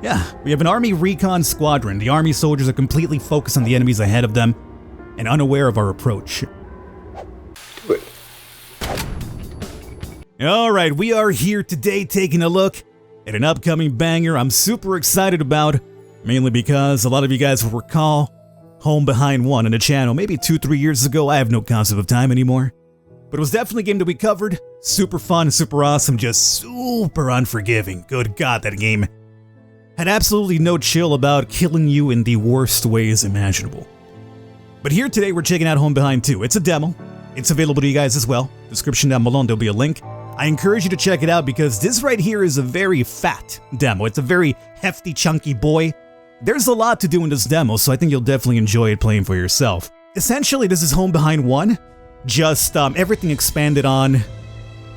Yeah, we have an army recon squadron. The army soldiers are completely focused on the enemies ahead of them and unaware of our approach. Alright, we are here today taking a look at an upcoming banger I'm super excited about, mainly because a lot of you guys will recall Home Behind 1 on the channel maybe 2-3 years ago. I have no concept of time anymore. But it was definitely a game that we covered. Super fun, super awesome, just super unforgiving. Good God, that game had absolutely no chill about killing you in the worst ways imaginable. But here today we're checking out Home Behind 2. It's a demo. It's available to you guys as well. Description down below, there'll be a link. I encourage you to check it out because this right here is a very fat demo. It's a very hefty, chunky boy. There's a lot to do in this demo, so I think you'll definitely enjoy it playing for yourself. Essentially, this is Home Behind 1, just everything expanded on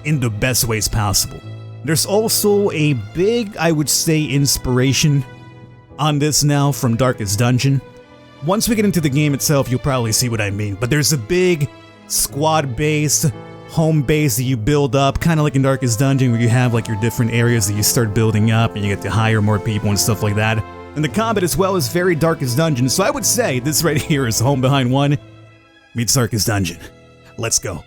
in the best ways possible. There's also a big, I would say, inspiration on this now from Darkest Dungeon. Once we get into the game itself, you'll probably see what I mean, but there's a big squad-based home base that you build up, kind of like in Darkest Dungeon, where you have like your different areas that you start building up and you get to hire more people and stuff like that. And the combat as well is very Darkest Dungeon, so I would say this right here is Home Behind 1 meets Darkest Dungeon. Let's go.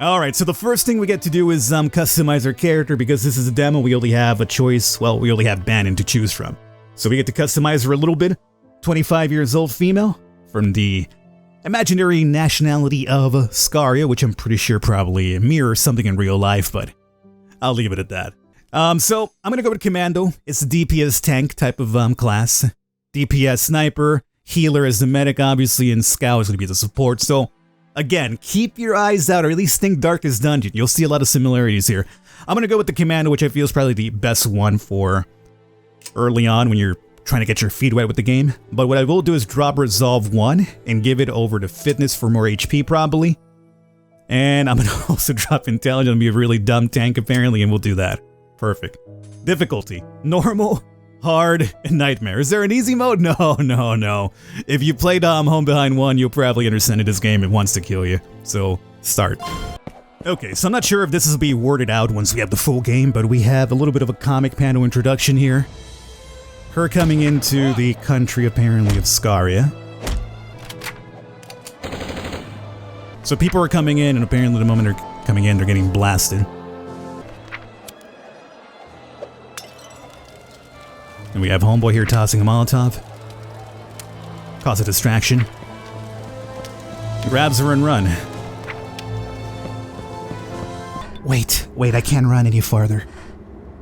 Alright, so the first thing we get to do is customize our character. Because this is a demo, we only have a choice, well, we only have Bannon to choose from. So we get to customize her a little bit. 25 years old female, from the imaginary nationality of Scaria, which I'm pretty sure probably mirrors something in real life, but I'll leave it at that. So I'm gonna go with Commando. It's a DPS tank type of class. DPS sniper, healer is the medic obviously, and scout is gonna be the support. So again, keep your eyes out, or at least think Darkest Dungeon. You'll see a lot of similarities here. I'm gonna go with the Commando, which I feel is probably the best one for early on when you're trying to get your feet wet with the game. But what I will do is drop Resolve 1 and give it over to Fitness for more HP probably. And I'm gonna also drop Intelligence and be a really dumb tank apparently, and we'll do that. Perfect. Difficulty: normal, hard, and nightmare. Is there an easy mode? No. If you played Home Behind 1, you'll probably understand that this game, it wants to kill you. So, start. Okay, so I'm not sure if this will be worded out once we have the full game, but we have a little bit of a comic panel introduction here. Her coming into the country, apparently, of Scaria. So people are coming in, and apparently the moment they're coming in, they're getting blasted. And we have Homeboy here tossing a Molotov. Cause a distraction. He grabs her and run. Wait, I can't run any farther.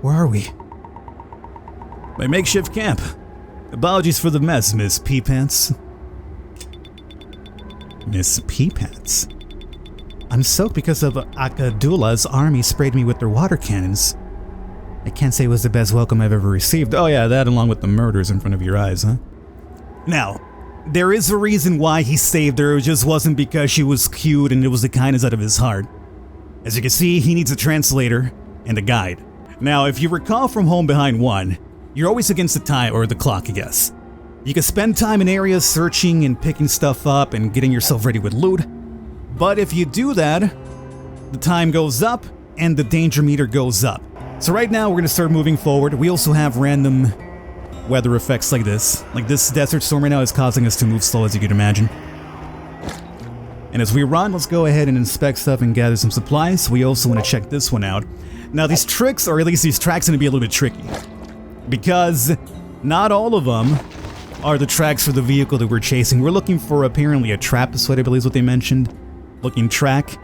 Where are we? My makeshift camp. Apologies for the mess, Miss Pee-Pants. Miss Pee-Pants? I'm soaked because of Akadula's army sprayed me with their water cannons. I can't say it was the best welcome I've ever received. Oh yeah, that along with the murders in front of your eyes, huh? Now, there is a reason why he saved her. It just wasn't because she was cute and it was the kindness out of his heart. As you can see, he needs a translator and a guide. Now, if you recall from Home Behind 1, you're always against the time, or the clock, I guess. You can spend time in areas searching and picking stuff up and getting yourself ready with loot. But if you do that, the time goes up and the danger meter goes up. So right now we're going to start moving forward. We also have random weather effects like this. Like this desert storm right now is causing us to move slow, as you could imagine. And as we run, let's go ahead and inspect stuff and gather some supplies. We also want to check this one out. Now these tricks, or at least these tracks, are going to be a little bit tricky. Because not all of them are the tracks for the vehicle that we're chasing. We're looking for apparently a trap, is what I believe is what they mentioned. Looking track.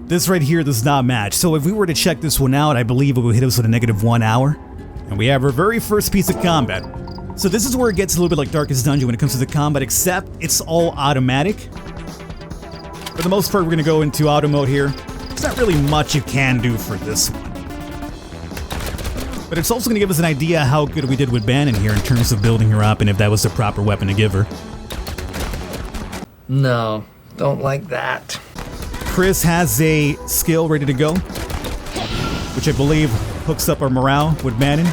This right here does not match. So if we were to check this one out, I believe it would hit us with a -1 hour. And we have our very first piece of combat. So this is where it gets a little bit like Darkest Dungeon when it comes to the combat, except it's all automatic. For the most part, we're going to go into auto mode here. There's not really much you can do for this one. But it's also going to give us an idea how good we did with Bannon here in terms of building her up and if that was the proper weapon to give her. No, don't like that. Chris has a skill ready to go, which I believe hooks up our morale with Bannon.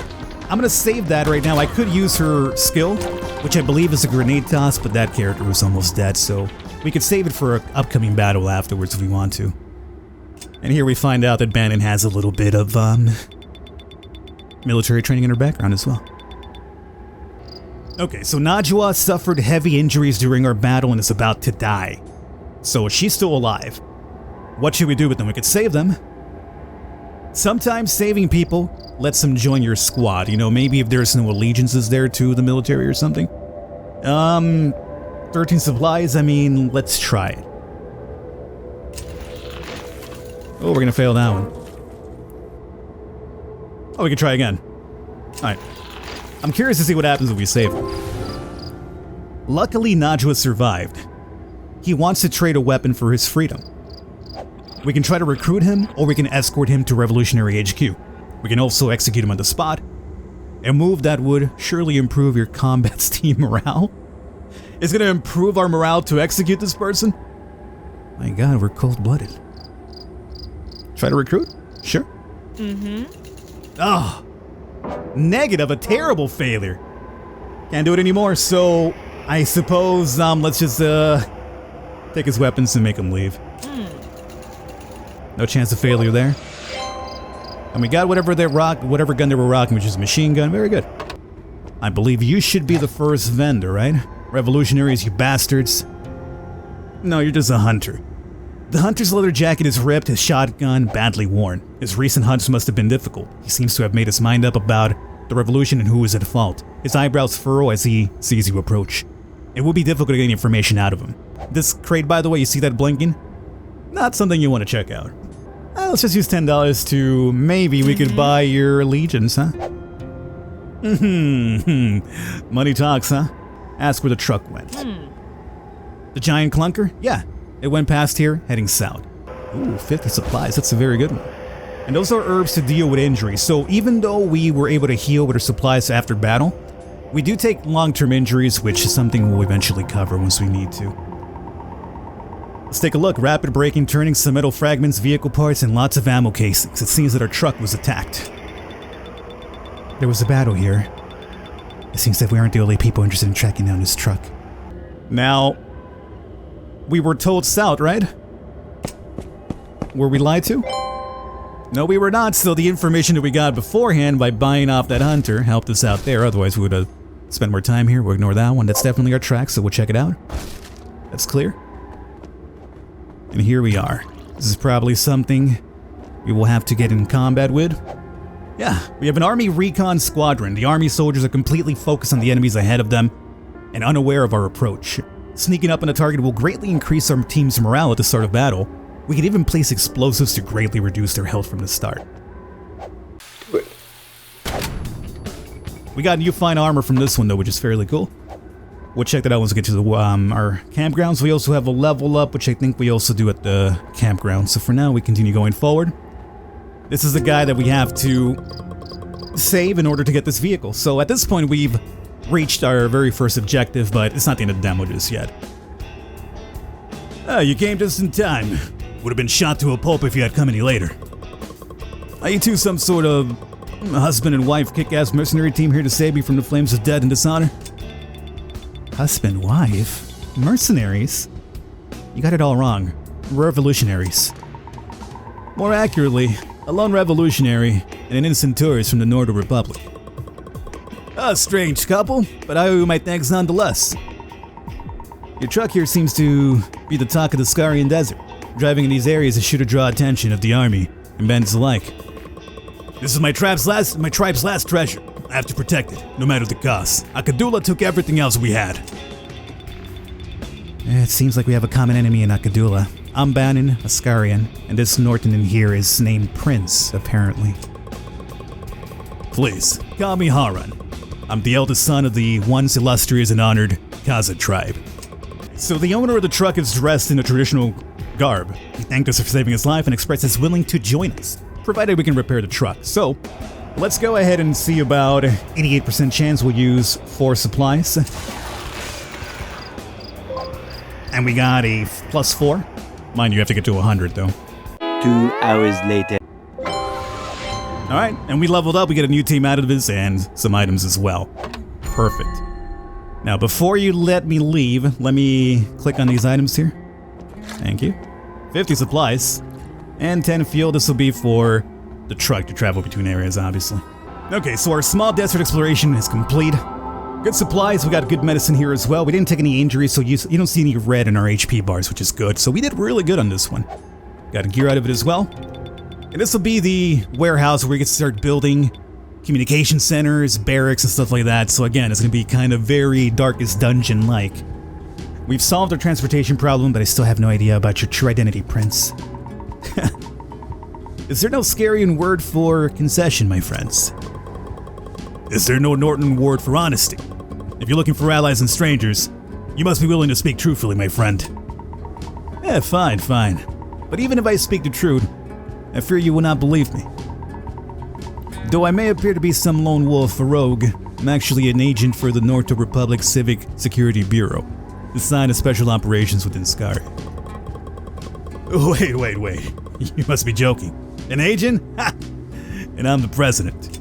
I'm going to save that right now. I could use her skill, which I believe is a grenade toss, but that character was almost dead, so we could save it for an upcoming battle afterwards if we want to. And here we find out that Bannon has a little bit of, military training in her background as well. Okay, so Najwa suffered heavy injuries during our battle and is about to die. So she's still alive. What should we do with them? We could save them. Sometimes saving people lets them join your squad. You know, maybe if there's no allegiances there to the military or something. 13 supplies, I mean, let's try it. Oh, we're gonna fail that one. Oh, we can try again. Alright. I'm curious to see what happens if we save him. Luckily, Najwa survived. He wants to trade a weapon for his freedom. We can try to recruit him, or we can escort him to Revolutionary HQ. We can also execute him on the spot. A move that would surely improve your combat's team morale. It's gonna improve our morale to execute this person? My god, we're cold-blooded. Try to recruit? Sure. Oh, negative, a terrible failure. Can't do it anymore, so I suppose let's just take his weapons and make him leave. No chance of failure there. And we got whatever gun they were rocking, which is a machine gun. Very good. I believe you should be the first vendor, right? Revolutionaries, you bastards. No, you're just a hunter. The hunter's leather jacket is ripped, his shotgun badly worn. His recent hunts must have been difficult. He seems to have made his mind up about the revolution and who is at fault. His eyebrows furrow as he sees you approach. It will be difficult to get any information out of him. This crate, by the way, you see that blinking? Not something you want to check out. Let's just use $10 to maybe we could buy your allegiance, huh? Money talks, huh? Ask where the truck went. The giant clunker? Yeah, it went past here, heading south. Ooh, 50 supplies, that's a very good one. And those are herbs to deal with injuries, so even though we were able to heal with our supplies after battle, we do take long-term injuries, which is something we'll eventually cover once we need to. Let's take a look. Rapid braking, turning, some metal fragments, vehicle parts, and lots of ammo casings. It seems that our truck was attacked. There was a battle here. It seems that we aren't the only people interested in tracking down this truck. Now, we were told south, right? Were we lied to? No, we were not. So the information that we got beforehand by buying off that hunter helped us out there. Otherwise, we would have spent more time here. We'll ignore that one. That's definitely our track, so we'll check it out. That's clear. And here we are. This is probably something we will have to get in combat with. Yeah, we have an army recon squadron. The army soldiers are completely focused on the enemies ahead of them and unaware of our approach. Sneaking up on a target will greatly increase our team's morale at the start of battle. We can even place explosives to greatly reduce their health from the start. We got new fine armor from this one though, which is fairly cool. We'll check that out once we get to the, our campgrounds. We also have a level up, which I think we also do at the campground. So for now, we continue going forward. This is the guy that we have to save in order to get this vehicle. So at this point, we've reached our very first objective, but it's not the end of the demo just yet. You came just in time. Would have been shot to a pulp if you had come any later. Are you two some sort of husband and wife kick-ass mercenary team here to save me from the flames of death and dishonor? Husband, wife? Mercenaries? You got it all wrong. Revolutionaries. More accurately, a lone revolutionary and an innocent tourist from the Northern Republic. A strange couple, but I owe you my thanks nonetheless. Your truck here seems to be the talk of the Scarian desert. Driving in these areas is sure to draw attention of the army and bandits alike. This is my tribe's last treasure. I have to protect it, no matter the cost. Akadula took everything else we had. It seems like we have a common enemy in Akadula. I'm Bannon, a Scarian, and this Norton in here is named Prince, apparently. Please, call me Harun. I'm the eldest son of the once illustrious and honored Kaza tribe. So the owner of the truck is dressed in a traditional garb. He thanked us for saving his life and expressed his willing to join us, provided we can repair the truck. So, let's go ahead and see about 88% chance we'll use 4 supplies. And we got a +4. Mind you have to get to 100 though. 2 hours later. Alright, and we leveled up, we get a new team out of this and some items as well. Perfect. Now before you let me leave, let me click on these items here. Thank you. 50 supplies. And 10 fuel, this will be for the truck to travel between areas, obviously. Okay, so our small desert exploration is complete. Good supplies, we got good medicine here as well. We didn't take any injuries, so you don't see any red in our HP bars, which is good. So we did really good on this one. Got a gear out of it as well. And this will be the warehouse where we get to start building communication centers, barracks, and stuff like that. So again, it's going to be kind of very Darkest Dungeon-like. We've solved our transportation problem, but I still have no idea about your true identity, Prince. Is there no Scarian word for concession, my friends? Is there no Norton word for honesty? If you're looking for allies and strangers, you must be willing to speak truthfully, my friend. Fine. But even if I speak the truth, I fear you will not believe me. Though I may appear to be some lone wolf or rogue, I'm actually an agent for the North Republic Civic Security Bureau, assigned to special operations within Scaria. Wait. You must be joking. An agent? Ha! And I'm the president.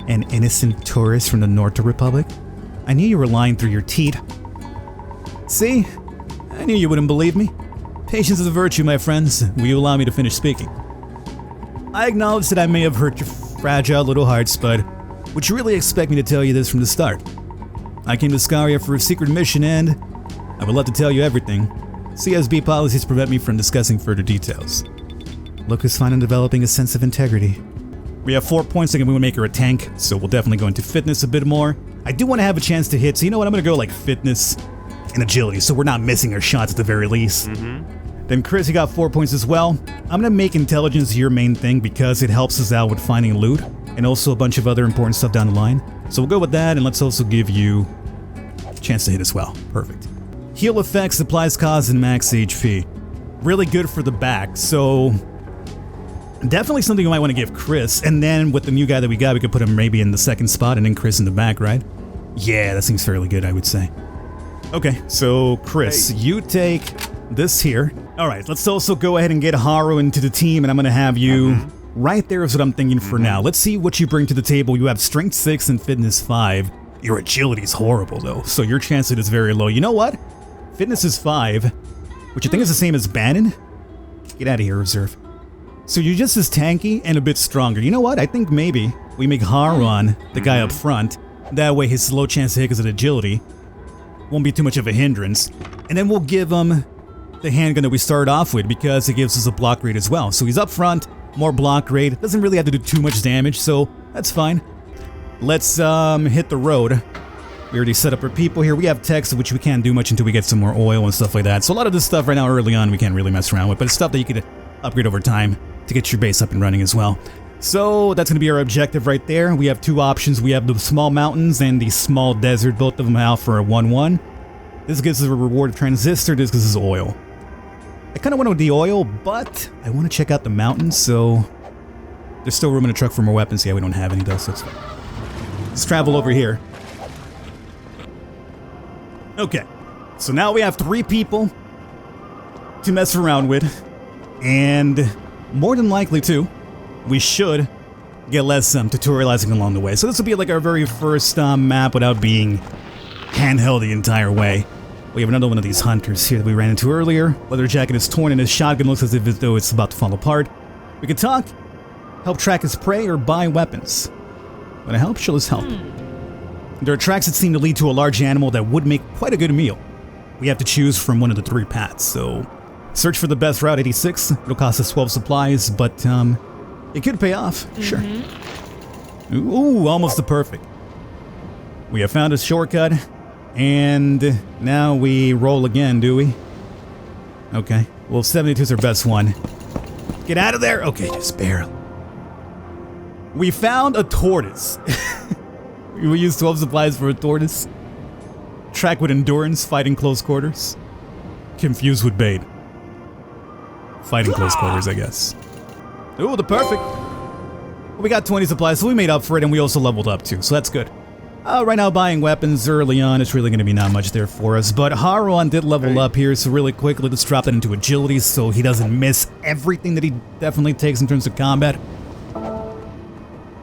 An innocent tourist from the North Republic? I knew you were lying through your teeth. See? I knew you wouldn't believe me. Patience is a virtue, my friends. Will you allow me to finish speaking? I acknowledge that I may have hurt your fragile little hearts, but would you really expect me to tell you this from the start? I came to Scaria for a secret mission and I would love to tell you everything. CSB policies prevent me from discussing further details. Look who's fine in developing a sense of integrity. We have 4 points, and we want to make her a tank, so we'll definitely go into fitness a bit more. I do want to have a chance to hit, so you know what, I'm going to go like fitness and agility, so we're not missing our shots at the very least. Then Chris, you got 4 points as well. I'm going to make intelligence your main thing because it helps us out with finding loot, and also a bunch of other important stuff down the line. So we'll go with that, and let's also give you a chance to hit as well. Perfect. Heal effects, supplies cost, and max HP. Really good for the back, so definitely something you might want to give Chris, and then with the new guy that we got, we could put him maybe in the second spot and then Chris in the back, right? Yeah, that seems fairly good, I would say. Okay, so Chris, you take this here. All right, let's also go ahead and get Haru into the team, and I'm going to have you right there is what I'm thinking for now. Let's see what you bring to the table. You have strength 6 and fitness 5. Your agility is horrible, though, so your chance hit is very low. You know what? Fitness is 5, which I think is the same as Bannon. Get out of here, Reserve. So you're just as tanky and a bit stronger. You know what? I think maybe we make Haron the guy up front. That way his low chance to hit because of agility won't be too much of a hindrance. And then we'll give him the handgun that we started off with because it gives us a block rate as well. So he's up front, more block rate. Doesn't really have to do too much damage, so that's fine. Let's hit the road. We already set up our people here. We have text, which we can't do much until we get some more oil and stuff like that. So a lot of this stuff right now early on we can't really mess around with, but it's stuff that you could upgrade over time to get your base up and running as well. So that's going to be our objective right there. We have 2 options. We have the small mountains and the small desert, both of them out for a 1-1. This gives us a reward of transistor, this gives us oil. I kind of want to do the oil, but I want to check out the mountains, so there's still room in the truck for more weapons. Yeah, we don't have any though, so it's fine. Let's travel over here. Okay, so now we have 3 people to mess around with, and more than likely too, we should get less tutorializing along the way. So this will be like our very first map without being handheld the entire way. We have another one of these hunters here that we ran into earlier. Leather jacket is torn and his shotgun looks as if though it's about to fall apart. We can talk, help track his prey, or buy weapons. Want to help? Show us help. There are tracks that seem to lead to a large animal that would make quite a good meal. We have to choose from one of the 3 paths, so search for the best route, 86. It'll cost us 12 supplies, but it could pay off. Sure. Ooh, almost the perfect. We have found a shortcut, and now we roll again, do we? Okay. Well, 72 is our best one. Get out of there! Okay, just barely. We found a tortoise. We used 12 supplies for a tortoise. Track with endurance, fighting close quarters. Confused with bait. Fighting close quarters, I guess. Ooh, the perfect. We got 20 supplies, so we made up for it, and we also leveled up too, so that's good. Right now, buying weapons early on, it's really going to be not much there for us, but Haron did level up here, so really quickly, let's drop that into agility so he doesn't miss everything that he definitely takes in terms of combat.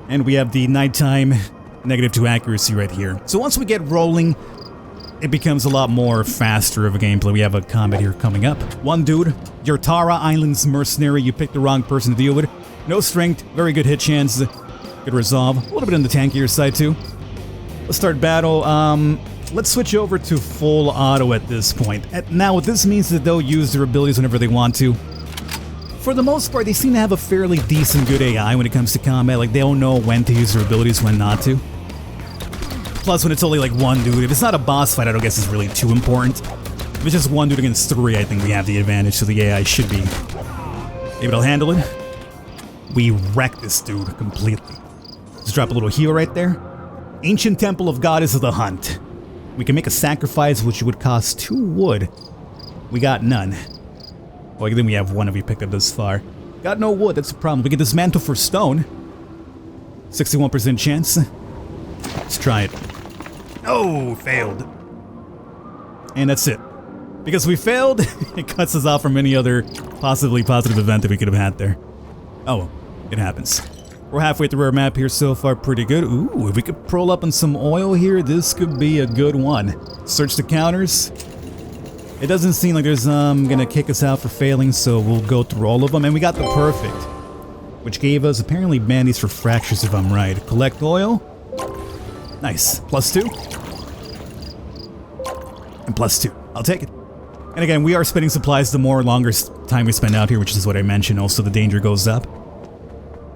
And we have the nighttime -2 accuracy right here. So once we get rolling, it becomes a lot more faster of a gameplay. We have a combat here coming up. One dude, your Tara Islands mercenary, you picked the wrong person to deal with. No strength, very good hit chance. Good resolve. A little bit on the tankier side too. Let's start battle. Let's switch over to full auto at this point. Now what this means is that they'll use their abilities whenever they want to. For the most part, they seem to have a fairly decent good AI when it comes to combat. Like, they'll know when to use their abilities, when not to. Plus, when it's only like one dude, if it's not a boss fight, I don't guess it's really too important. If it's just one dude against 3, I think we have the advantage, so the AI should be able to handle it. We wreck this dude completely. Let's drop a little heal right there. Ancient Temple of Goddess of the Hunt. We can make a sacrifice which would cost 2 wood. We got none. Well, then we have 1 if we picked up this far. Got no wood, that's the problem. We get this mantle for stone. 61% chance. Let's try it. Oh, failed. And that's it. Because we failed, it cuts us off from any other possibly positive event that we could have had there. Oh well, it happens. We're halfway through our map here so far, pretty good. Ooh, if we could prol up on some oil here, this could be a good one. Search the counters. It doesn't seem like there's gonna kick us out for failing, so we'll go through all of them. And we got the perfect, which gave us apparently bandies for fractures if I'm right. Collect oil. Nice. +2. And +2. I'll take it. And again, we are spending supplies the more longer time we spend out here, which is what I mentioned. Also, the danger goes up.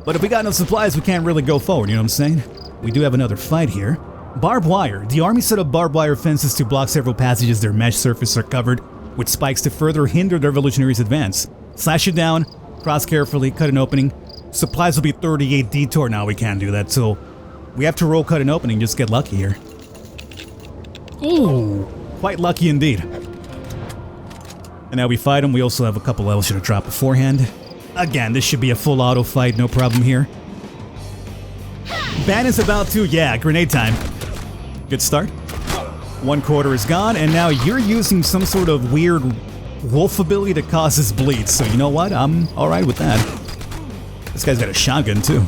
But if we got no supplies, we can't really go forward, you know what I'm saying? We do have another fight here. Barbed wire. The army set up barbed wire fences to block several passages. Their mesh surfaces are covered with spikes to further hinder the revolutionaries' advance. Slash it down, cross carefully, cut an opening. Supplies will be 38 detour now, we can't do that, so we have to roll cut an opening, just get lucky here. Ooh, quite lucky indeed. And now we fight them. We also have a couple levels should have dropped beforehand. Again, this should be a full auto fight, no problem here. Ban is about to, yeah, grenade time. Good start. 1/4 is gone, and now you're using some sort of weird wolf ability that causes bleeds. So you know what? I'm alright with that. This guy's got a shotgun too.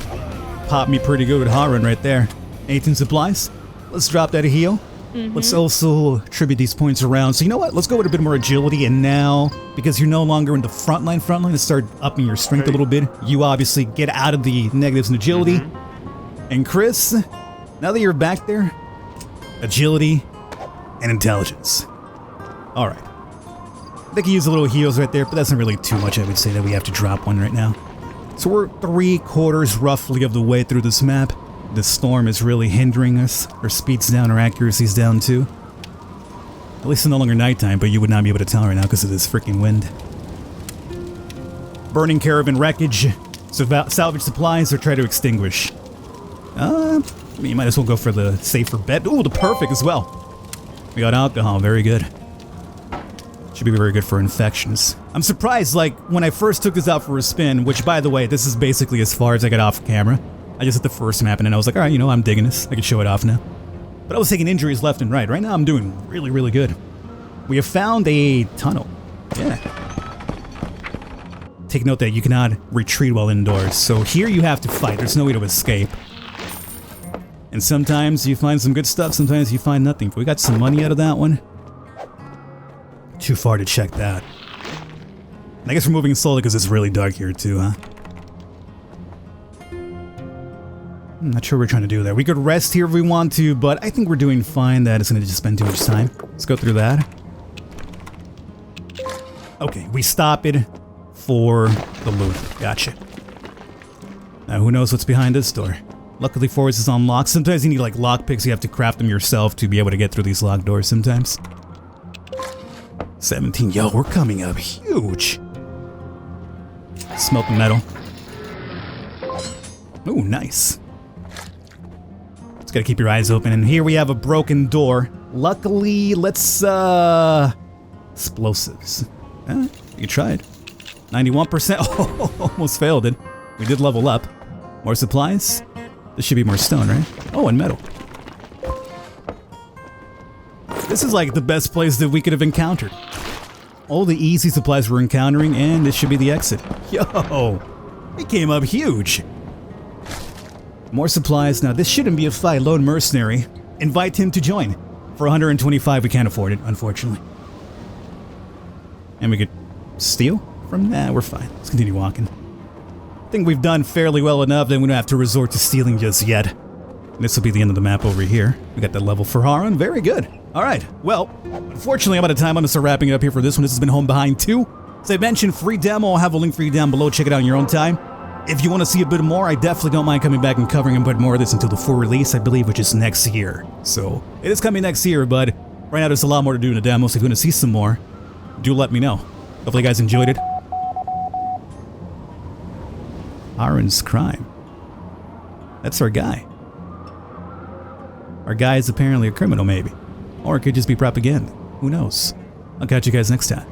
Popped me pretty good with hot run right there. 18 supplies. Let's drop that a heal. Let's also attribute these points around. So you know what? Let's go with a bit more agility. And now, because you're no longer in the front line, let's start upping your strength a little bit. You obviously get out of the negatives in agility. And Chris, now that you're back there, agility and intelligence. All right. They can use a little heals right there, but that's not really too much. I would say that we have to drop one right now. So we're 3/4 roughly of the way through this map. The storm is really hindering us. Our speed's down, our accuracy's down too. At least it's no longer nighttime, but you would not be able to tell right now because of this freaking wind. Burning caravan wreckage. So salvage supplies or try to extinguish. You might as well go for the safer bet. Ooh, the perfect as well. We got alcohol, very good. Should be very good for infections. I'm surprised, like, when I first took this out for a spin, which, by the way, this is basically as far as I got off camera. I just hit the first map and then I was like, alright, you know, I'm digging this. I can show it off now. But I was taking injuries left and right. Right now I'm doing really, really good. We have found a tunnel. Yeah. Take note that you cannot retreat while indoors. So here you have to fight. There's no way to escape. And sometimes you find some good stuff, sometimes you find nothing. But we got some money out of that one. Too far to check that. And I guess we're moving slowly because it's really dark here too, huh? I'm not sure what we're trying to do there. We could rest here if we want to, but I think we're doing fine. That is going to just spend too much time. Let's go through that. Okay, we stop it for the loot. Gotcha. Now, who knows what's behind this door? Luckily, Forest is unlocked. Sometimes you need, like, lockpicks. You have to craft them yourself to be able to get through these locked doors sometimes. 17. Yo, we're coming up huge. Smelt the metal. Ooh, nice. Just gotta keep your eyes open. And here we have a broken door. Luckily, let's, explosives. You tried. 91%. Oh, almost failed it. We did level up. More supplies? This should be more stone, right? Oh, and metal. This is like the best place that we could have encountered. All the easy supplies we're encountering, and this should be the exit. Yo! It came up huge! More supplies. Now, this shouldn't be a fight. Lone mercenary. Invite him to join. For 125, we can't afford it, unfortunately. And we could steal from that? We're fine. Let's continue walking. think we've done fairly well enough that we don't have to resort to stealing just yet. This will be the end of the map over here. We got that level for Harun. Very good. All right. Well, unfortunately, I'm out of time. I'm going to start wrapping it up here for this one. This has been Home Behind 2. As I mentioned, free demo. I'll have a link for you down below. Check it out in your own time. If you want to see a bit more, I definitely don't mind coming back and covering a bit more of this until the full release, I believe, which is next year. So, it is coming next year, but right now there's a lot more to do in the demo, so if you want to see some more, do let me know. Hopefully you guys enjoyed it. Harun's crime. That's our guy. Our guy is apparently a criminal, maybe. Or it could just be propaganda. Who knows? I'll catch you guys next time.